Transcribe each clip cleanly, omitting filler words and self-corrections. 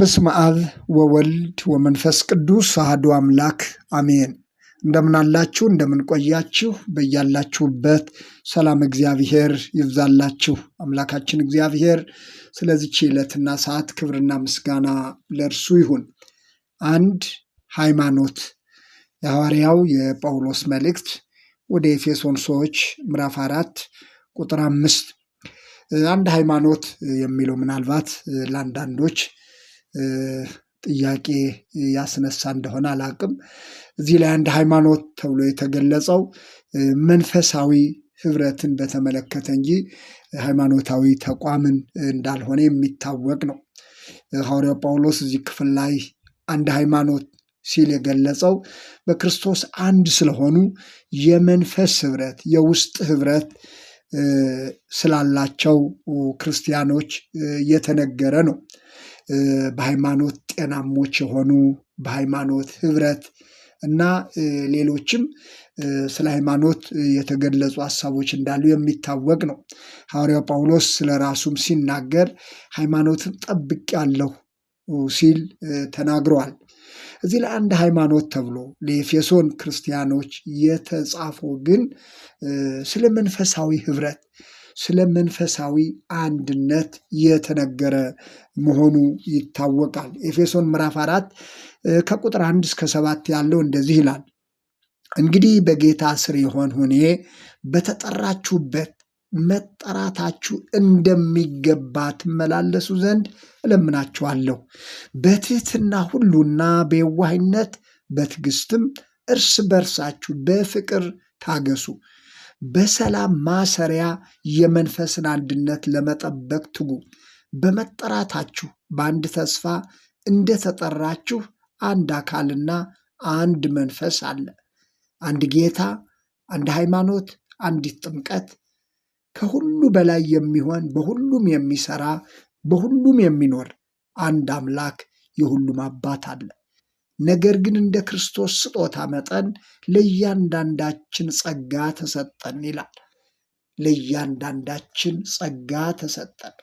በስመ አብ ወወልድ ወመንፈስ ቅዱስ አሐዱ አምላክ አሜን። እንደምን አላችሁ? እንደምን ቆያችሁ? በያላችሁበት ሰላም እግዚአብሔር ይብዛላችሁ። አምላካችን እግዚአብሔር ስለዚች ዕለትና ሰዓት ክብርና ምስጋና ለእርሱ ይሁን። አንድ ሃይማኖት የሐዋርያው የጳውሎስ መልእክት ወደ ኤፌሶን ሰዎች ምዕራፍ 4 ቁጥር 5። አንድ ሃይማኖት የሚለው ምናልባት ለአንዳንዶች ጥያቄ ያስነሳ እንደሆነ አላቅም። እዚህ ላይ አንድ ሃይማኖት ተብሎ የተገለጸው መንፈሳዊ ህብረትን በተመለከተ እንጂ ሃይማኖታዊ ተቋምን እንዳልሆነ የሚታወቅ ነው። ሐዋርያው ጳውሎስ እዚህ ክፍል ላይ አንድ ሃይማኖት ሲል የገለጸው በክርስቶስ አንድ ስለሆኑ የመንፈስ ህብረት፣ የውስጥ ህብረት ስላላቸው ክርስቲያኖች የተነገረ ነው። በሃይማኖት ጤናሞች የሆኑ በሃይማኖት ህብረት እና ሌሎችም ስለ ሃይማኖት የተገለጹ ሀሳቦች እንዳሉ የሚታወቅ ነው። ሐዋርያው ጳውሎስ ስለ ራሱም ሲናገር ሃይማኖትን ጠብቄአለሁ ሲል ተናግረዋል። እዚህ ላይ አንድ ሃይማኖት ተብሎ ለኤፌሶን ክርስቲያኖች የተጻፈው ግን ስለ መንፈሳዊ ህብረት፣ ስለ መንፈሳዊ አንድነት የተነገረ መሆኑ ይታወቃል። ኤፌሶን ምዕራፍ 4 ከቁጥር 1 እስከ 7 ያለው እንደዚህ ይላል። እንግዲህ በጌታ ስር የሆንሁ እኔ በተጠራችሁበት መጠራታችሁ እንደሚገባ ትመላለሱ ዘንድ እለምናችኋለሁ። በትህትና ሁሉና በየዋህነት በትዕግስትም እርስ በርሳችሁ በፍቅር ታገሱ። በሰላም ማሰሪያ የመንፈስን አንድነት ለመጠበቅ ትጉ። በመጠራታችሁ በአንድ ተስፋ እንደተጠራችሁ አንድ አካልና አንድ መንፈስ አለ። አንድ ጌታ፣ አንድ ሃይማኖት፣ አንዲት ጥምቀት፣ ከሁሉ በላይ የሚሆን በሁሉም የሚሰራ በሁሉም የሚኖር አንድ አምላክ የሁሉም አባት አለ። ነገር ግን እንደ ክርስቶስ ስጦታ መጠን ለእያንዳንዳችን ጸጋ ተሰጠን ይላል። ለእያንዳንዳችን ጸጋ ተሰጠን።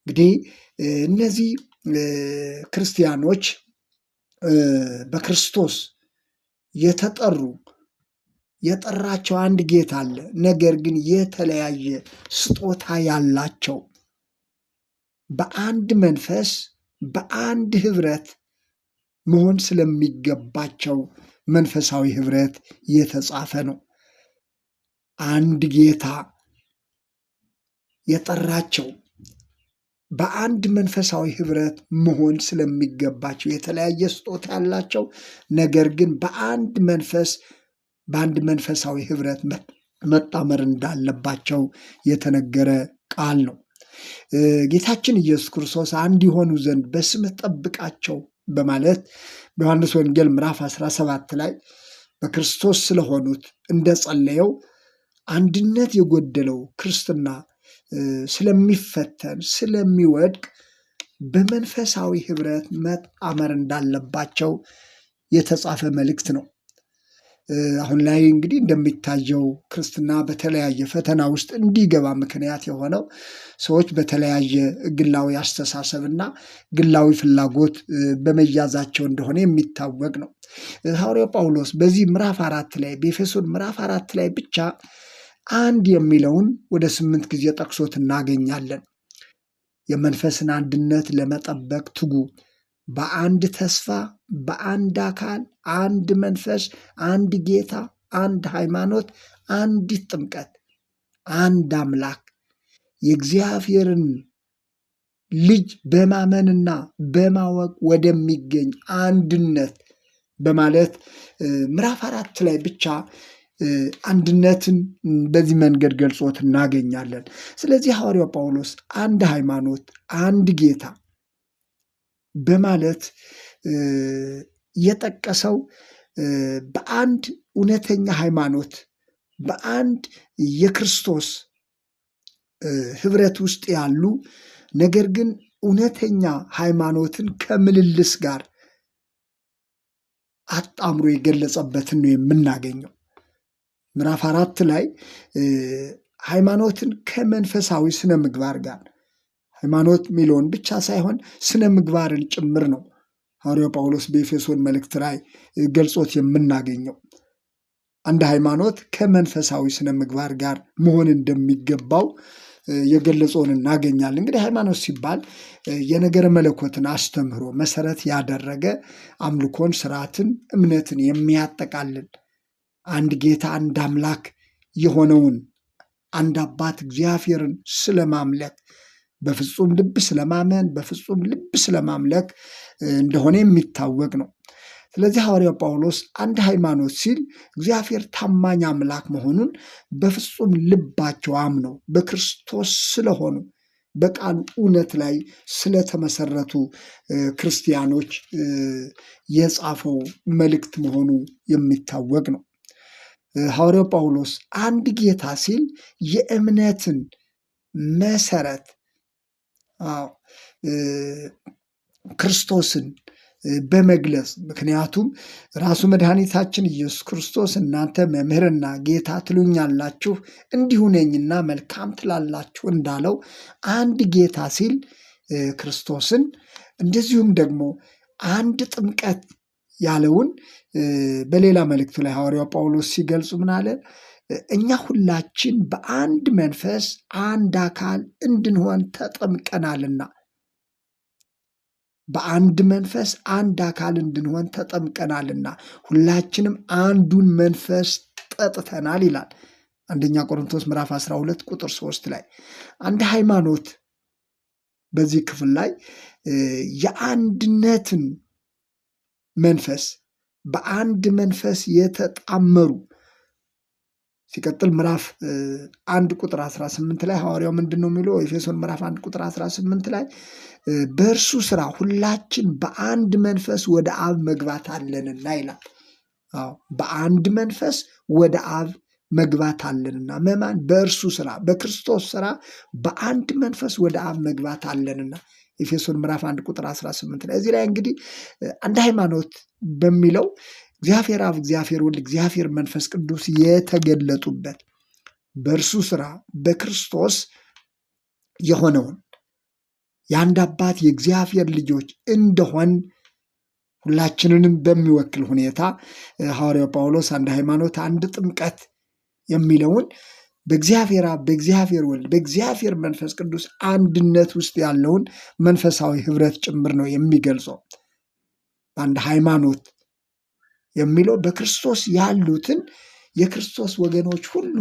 እንግዲህ እነዚህ ክርስቲያኖች በክርስቶስ የተጠሩ የጠራቸው አንድ ጌታ አለ። ነገር ግን የተለያየ ስጦታ ያላቸው በአንድ መንፈስ በአንድ ህብረት መሆን ስለሚገባቸው መንፈሳዊ ህብረት የተጻፈ ነው። አንድ ጌታ የጠራቸው በአንድ መንፈሳዊ ህብረት መሆን ስለሚገባቸው የተለያየ ስጦታ ያላቸው ነገር ግን በአንድ መንፈስ በአንድ መንፈሳዊ ህብረት መጣመር እንዳለባቸው የተነገረ ቃል ነው። ጌታችን ኢየሱስ ክርስቶስ አንድ የሆኑ ዘንድ በስምህ ጠብቃቸው በማለት በዮሐንስ ወንጌል ምዕራፍ 17 ላይ በክርስቶስ ስለሆኑት እንደጸለየው አንድነት የጎደለው ክርስትና ስለሚፈተን ስለሚወድቅ በመንፈሳዊ ህብረት መጣመር እንዳለባቸው የተጻፈ መልእክት ነው። አሁን ላይ እንግዲህ እንደሚታየው ክርስትና በተለያየ ፈተና ውስጥ እንዲገባ ምክንያት የሆነው ሰዎች በተለያየ ግላዊ አስተሳሰብና ግላዊ ፍላጎት በመያዛቸው እንደሆነ የሚታወቅ ነው። ሐዋርያው ጳውሎስ በዚህ ምዕራፍ 4 ላይ በኤፌሶን ምዕራፍ 4 ላይ ብቻ አንድ የሚለውን ወደ 8 ጊዜ ጠቅሶት እናገኛለን። የመንፈስን አንድነት ለመጠበቅ ትጉ። በአንድ ተስፋ በአንድ አካል አንድ መንፈስ አንድ ጌታ አንድ ሃይማኖት አንዲት ጥምቀት አንድ አምላክ የእግዚአብሔርን ልጅ በማመንና በማወቅ ወደሚገኝ አንድነት በማለት ምዕራፍ 4 ላይ ብቻ አንድነትን በዚህ መንገድ ገልጾት እናገኛለን። ስለዚህ ሐዋርያው ጳውሎስ አንድ ሃይማኖት አንድ ጌታ በማለት የጠቀሰው በአንድ እውነተኛ ሃይማኖት በአንድ የክርስቶስ ህብረት ውስጥ ያሉ ነገር ግን እውነተኛ ሃይማኖትን ከምልልስ ጋር አጣምሮ የገለጸበትን ነው የምናገኘው። ምዕራፍ 4 ላይ ሃይማኖትን ከመንፈሳዊ ስነ ምግባር ጋር ሃይማኖት ሚለውን ብቻ ሳይሆን ስነ ምግባርን ጭምር ነው ሐዋርያው ጳውሎስ በኤፌሶን መልእክት ላይ ገልጾት የምናገኘው። አንድ ሃይማኖት ከመንፈሳዊ ስነ ምግባር ጋር መሆን እንደሚገባው የገለጸውን እናገኛለን። እንግዲህ ሃይማኖት ሲባል የነገረ መለኮትን አስተምህሮ መሰረት ያደረገ አምልኮን፣ ስርዓትን፣ እምነትን የሚያጠቃልል አንድ ጌታ አንድ አምላክ የሆነውን አንድ አባት እግዚአብሔርን ስለማምለክ በፍጹም ልብ ስለማመን በፍጹም ልብ ስለማምለክ እንደሆነ የሚታወቅ ነው። ስለዚህ ሐዋርያው ጳውሎስ አንድ ሃይማኖት ሲል እግዚአብሔር ታማኝ አምላክ መሆኑን በፍጹም ልባቸው አምነው በክርስቶስ ስለሆኑ በቃሉ እውነት ላይ ስለተመሰረቱ ክርስቲያኖች የጻፈው መልእክት መሆኑ የሚታወቅ ነው። ሐዋርያው ጳውሎስ አንድ ጌታ ሲል የእምነትን መሰረት ክርስቶስን በመግለጽ ምክንያቱም ራሱ መድኃኒታችን ኢየሱስ ክርስቶስ እናንተ መምህርና ጌታ ትሉኛላችሁ እንዲሁ ነኝና መልካም ትላላችሁ እንዳለው አንድ ጌታ ሲል ክርስቶስን፣ እንደዚሁም ደግሞ አንድ ጥምቀት ያለውን በሌላ መልእክቱ ላይ ሐዋርያው ጳውሎስ ሲገልጹ ምን አለ? እኛ ሁላችን በአንድ መንፈስ አንድ አካል እንድንሆን ተጠምቀናልና በአንድ መንፈስ አንድ አካል እንድንሆን ተጠምቀናልና ሁላችንም አንዱን መንፈስ ጠጥተናል ይላል አንደኛ ቆሮንቶስ ምዕራፍ 12 ቁጥር 3 ላይ። አንድ ሃይማኖት በዚህ ክፍል ላይ የአንድነትን መንፈስ በአንድ መንፈስ የተጣመሩ ሲቀጥል ምዕራፍ 1 ቁጥር 18 ላይ ሐዋርያው ምንድን ነው የሚለው? ኤፌሶን ምዕራፍ 1 ቁጥር 18 ላይ በእርሱ ስራ ሁላችን በአንድ መንፈስ ወደ አብ መግባት አለንና ይላል። በአንድ መንፈስ ወደ አብ መግባት አለንና መማን በእርሱ ስራ በክርስቶስ ስራ በአንድ መንፈስ ወደ አብ መግባት አለንና ኤፌሶን ምዕራፍ 1 ቁጥር 18 ላይ። እዚህ ላይ እንግዲህ አንድ ሃይማኖት በሚለው እግዚአብሔር አብ፣ እግዚአብሔር ወልድ፣ እግዚአብሔር መንፈስ ቅዱስ የተገለጡበት በእርሱ ስራ በክርስቶስ የሆነውን የአንድ አባት የእግዚአብሔር ልጆች እንደሆን ሁላችንንም በሚወክል ሁኔታ ሐዋርያው ጳውሎስ አንድ ሃይማኖት አንድ ጥምቀት የሚለውን በእግዚአብሔር አብ፣ በእግዚአብሔር ወልድ፣ በእግዚአብሔር መንፈስ ቅዱስ አንድነት ውስጥ ያለውን መንፈሳዊ ህብረት ጭምር ነው የሚገልጸው። አንድ ሃይማኖት የሚለው በክርስቶስ ያሉትን የክርስቶስ ወገኖች ሁሉ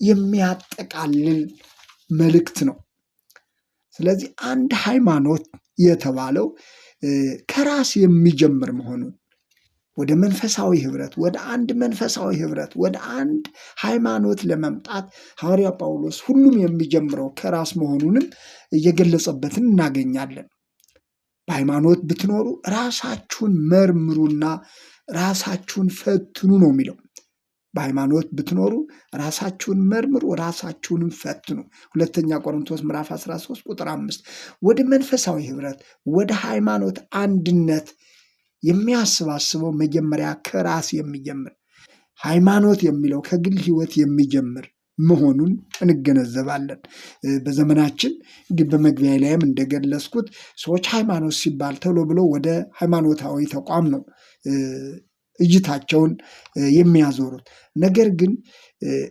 የሚያጠቃልል መልእክት ነው። ስለዚህ አንድ ሃይማኖት የተባለው ከራስ የሚጀምር መሆኑን ወደ መንፈሳዊ ህብረት ወደ አንድ መንፈሳዊ ህብረት ወደ አንድ ሃይማኖት ለመምጣት ሐዋርያ ጳውሎስ ሁሉም የሚጀምረው ከራስ መሆኑንም እየገለጸበትን እናገኛለን። በሃይማኖት ብትኖሩ ራሳችሁን መርምሩና ራሳችሁን ፈትኑ ነው የሚለው። በሃይማኖት ብትኖሩ ራሳችሁን መርምሩ ራሳችሁንም ፈትኑ። ሁለተኛ ቆሮንቶስ ምዕራፍ 13 ቁጥር 5። ወደ መንፈሳዊ ህብረት ወደ ሃይማኖት አንድነት የሚያሰባስበው መጀመሪያ ከራስ የሚጀምር ሃይማኖት የሚለው ከግል ህይወት የሚጀምር መሆኑን እንገነዘባለን። በዘመናችን እንግዲህ በመግቢያ ላይም እንደገለጽኩት ሰዎች ሃይማኖት ሲባል ተብሎ ብሎ ወደ ሃይማኖታዊ ተቋም ነው እይታቸውን የሚያዞሩት። ነገር ግን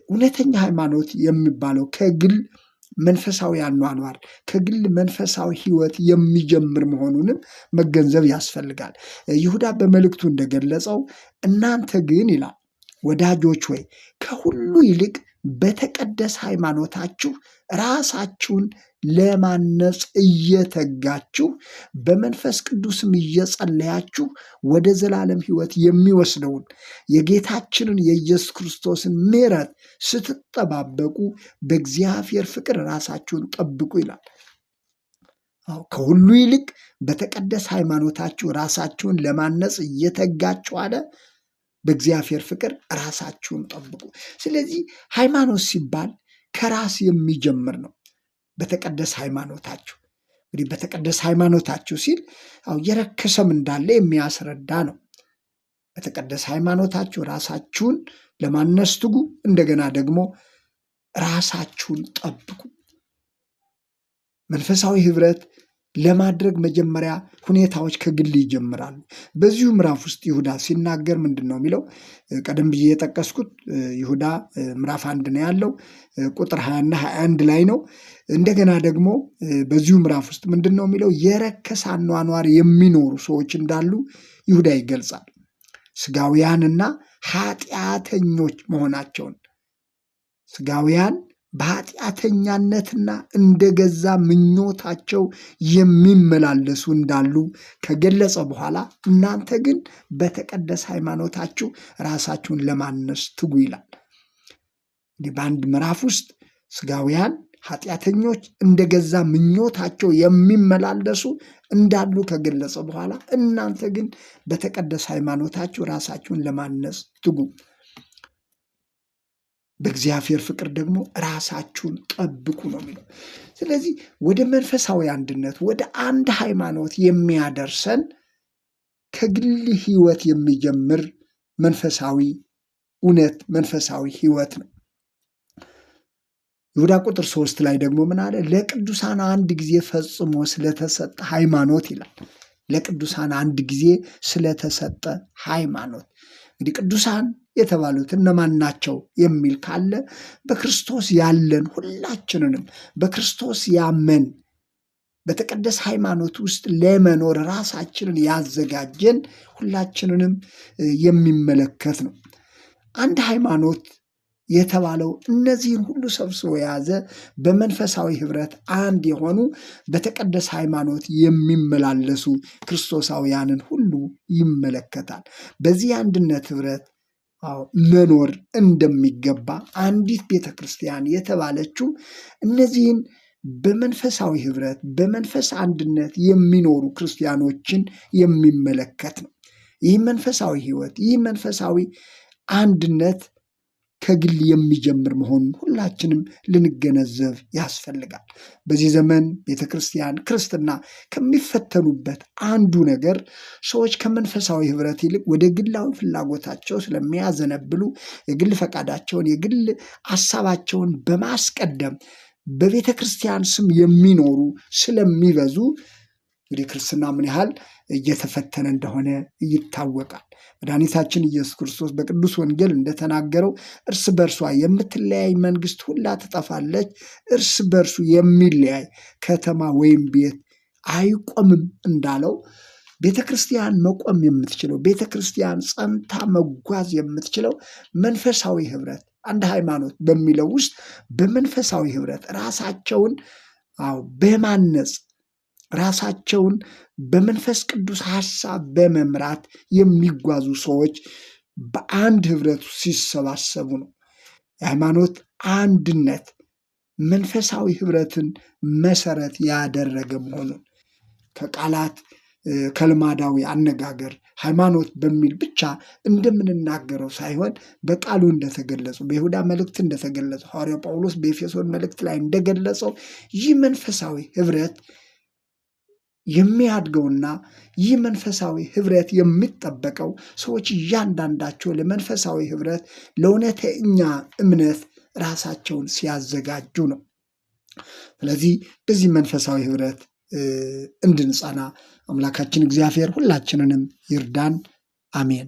እውነተኛ ሃይማኖት የሚባለው ከግል መንፈሳዊ አኗኗር ከግል መንፈሳዊ ህይወት የሚጀምር መሆኑንም መገንዘብ ያስፈልጋል። ይሁዳ በመልእክቱ እንደገለጸው እናንተ ግን ይላል ወዳጆች ሆይ ከሁሉ ይልቅ በተቀደሰ ሃይማኖታችሁ ራሳችሁን ለማነጽ እየተጋችሁ በመንፈስ ቅዱስም እየጸለያችሁ ወደ ዘላለም ህይወት የሚወስደውን የጌታችንን የኢየሱስ ክርስቶስን ምሕረት ስትጠባበቁ በእግዚአብሔር ፍቅር ራሳችሁን ጠብቁ ይላል። ከሁሉ ይልቅ በተቀደሰ ሃይማኖታችሁ ራሳችሁን ለማነጽ እየተጋችሁ አለ። በእግዚአብሔር ፍቅር ራሳችሁን ጠብቁ። ስለዚህ ሃይማኖት ሲባል ከራስ የሚጀምር ነው። በተቀደሰ ሃይማኖታችሁ እንግዲህ በተቀደሰ ሃይማኖታችሁ ሲል የረከሰም እንዳለ የሚያስረዳ ነው። በተቀደሰ ሃይማኖታችሁ ራሳችሁን ለማነጽ ትጉ፣ እንደገና ደግሞ ራሳችሁን ጠብቁ። መንፈሳዊ ህብረት ለማድረግ መጀመሪያ ሁኔታዎች ከግል ይጀምራሉ። በዚሁ ምዕራፍ ውስጥ ይሁዳ ሲናገር ምንድን ነው የሚለው? ቀደም ብዬ የጠቀስኩት ይሁዳ ምዕራፍ 1 ነው ያለው፣ ቁጥር 20 እና 21 ላይ ነው። እንደገና ደግሞ በዚሁ ምዕራፍ ውስጥ ምንድን ነው የሚለው? የረከሰ አኗኗር የሚኖሩ ሰዎች እንዳሉ ይሁዳ ይገልጻል። ስጋውያንና ኃጢአተኞች መሆናቸውን፣ ስጋውያን በኃጢአተኛነትና እንደገዛ ምኞታቸው የሚመላለሱ እንዳሉ ከገለጸ በኋላ እናንተ ግን በተቀደሰ ሃይማኖታችሁ ራሳችሁን ለማነጽ ትጉ ይላል። እንግዲህ በአንድ ምዕራፍ ውስጥ ስጋውያን ኃጢአተኞች እንደገዛ ምኞታቸው የሚመላለሱ እንዳሉ ከገለጸ በኋላ እናንተ ግን በተቀደሰ ሃይማኖታችሁ ራሳችሁን ለማነጽ ትጉ፣ በእግዚአብሔር ፍቅር ደግሞ ራሳችሁን ጠብቁ ነው የሚለው። ስለዚህ ወደ መንፈሳዊ አንድነት፣ ወደ አንድ ሃይማኖት የሚያደርሰን ከግል ህይወት የሚጀምር መንፈሳዊ እውነት፣ መንፈሳዊ ህይወት ነው። ይሁዳ ቁጥር 3 ላይ ደግሞ ምን አለ? ለቅዱሳን አንድ ጊዜ ፈጽሞ ስለተሰጠ ሃይማኖት ይላል። ለቅዱሳን አንድ ጊዜ ስለተሰጠ ሃይማኖት። እንግዲህ ቅዱሳን የተባሉት እነማን ናቸው የሚል ካለ በክርስቶስ ያለን ሁላችንንም በክርስቶስ ያመን በተቀደሰ ሃይማኖት ውስጥ ለመኖር ራሳችንን ያዘጋጀን ሁላችንንም የሚመለከት ነው። አንድ ሃይማኖት የተባለው እነዚህን ሁሉ ሰብስቦ የያዘ በመንፈሳዊ ህብረት አንድ የሆኑ በተቀደሰ ሃይማኖት የሚመላለሱ ክርስቶሳውያንን ሁሉ ይመለከታል። በዚህ አንድነት ህብረት መኖር እንደሚገባ አንዲት ቤተ ክርስቲያን የተባለችው እነዚህን በመንፈሳዊ ህብረት በመንፈስ አንድነት የሚኖሩ ክርስቲያኖችን የሚመለከት ነው። ይህ መንፈሳዊ ህይወት፣ ይህ መንፈሳዊ አንድነት ከግል የሚጀምር መሆኑን ሁላችንም ልንገነዘብ ያስፈልጋል። በዚህ ዘመን ቤተክርስቲያን ክርስትና ከሚፈተኑበት አንዱ ነገር ሰዎች ከመንፈሳዊ ህብረት ይልቅ ወደ ግላዊ ፍላጎታቸው ስለሚያዘነብሉ የግል ፈቃዳቸውን፣ የግል ሐሳባቸውን በማስቀደም በቤተ ክርስቲያን ስም የሚኖሩ ስለሚበዙ እንግዲህ ክርስትና ምን ያህል እየተፈተነ እንደሆነ ይታወቃል። መድኃኒታችን ኢየሱስ ክርስቶስ በቅዱስ ወንጌል እንደተናገረው እርስ በርሷ የምትለያይ መንግስት ሁላ ትጠፋለች፣ እርስ በርሱ የሚለያይ ከተማ ወይም ቤት አይቆምም እንዳለው ቤተ ክርስቲያን መቆም የምትችለው፣ ቤተ ክርስቲያን ጸንታ መጓዝ የምትችለው መንፈሳዊ ህብረት፣ አንድ ሃይማኖት በሚለው ውስጥ በመንፈሳዊ ህብረት ራሳቸውን በማነጽ ራሳቸውን በመንፈስ ቅዱስ ሐሳብ በመምራት የሚጓዙ ሰዎች በአንድ ህብረት ሲሰባሰቡ ነው። የሃይማኖት አንድነት መንፈሳዊ ህብረትን መሰረት ያደረገ መሆኑን ከቃላት ከልማዳዊ አነጋገር ሃይማኖት በሚል ብቻ እንደምንናገረው ሳይሆን በቃሉ እንደተገለጹ፣ በይሁዳ መልእክት እንደተገለጸው፣ ሐዋርያው ጳውሎስ በኤፌሶን መልእክት ላይ እንደገለጸው ይህ መንፈሳዊ ህብረት የሚያድገውና ይህ መንፈሳዊ ህብረት የሚጠበቀው ሰዎች እያንዳንዳቸው ለመንፈሳዊ ህብረት ለእውነተኛ እምነት ራሳቸውን ሲያዘጋጁ ነው። ስለዚህ በዚህ መንፈሳዊ ህብረት እንድንጸና አምላካችን እግዚአብሔር ሁላችንንም ይርዳን። አሜን።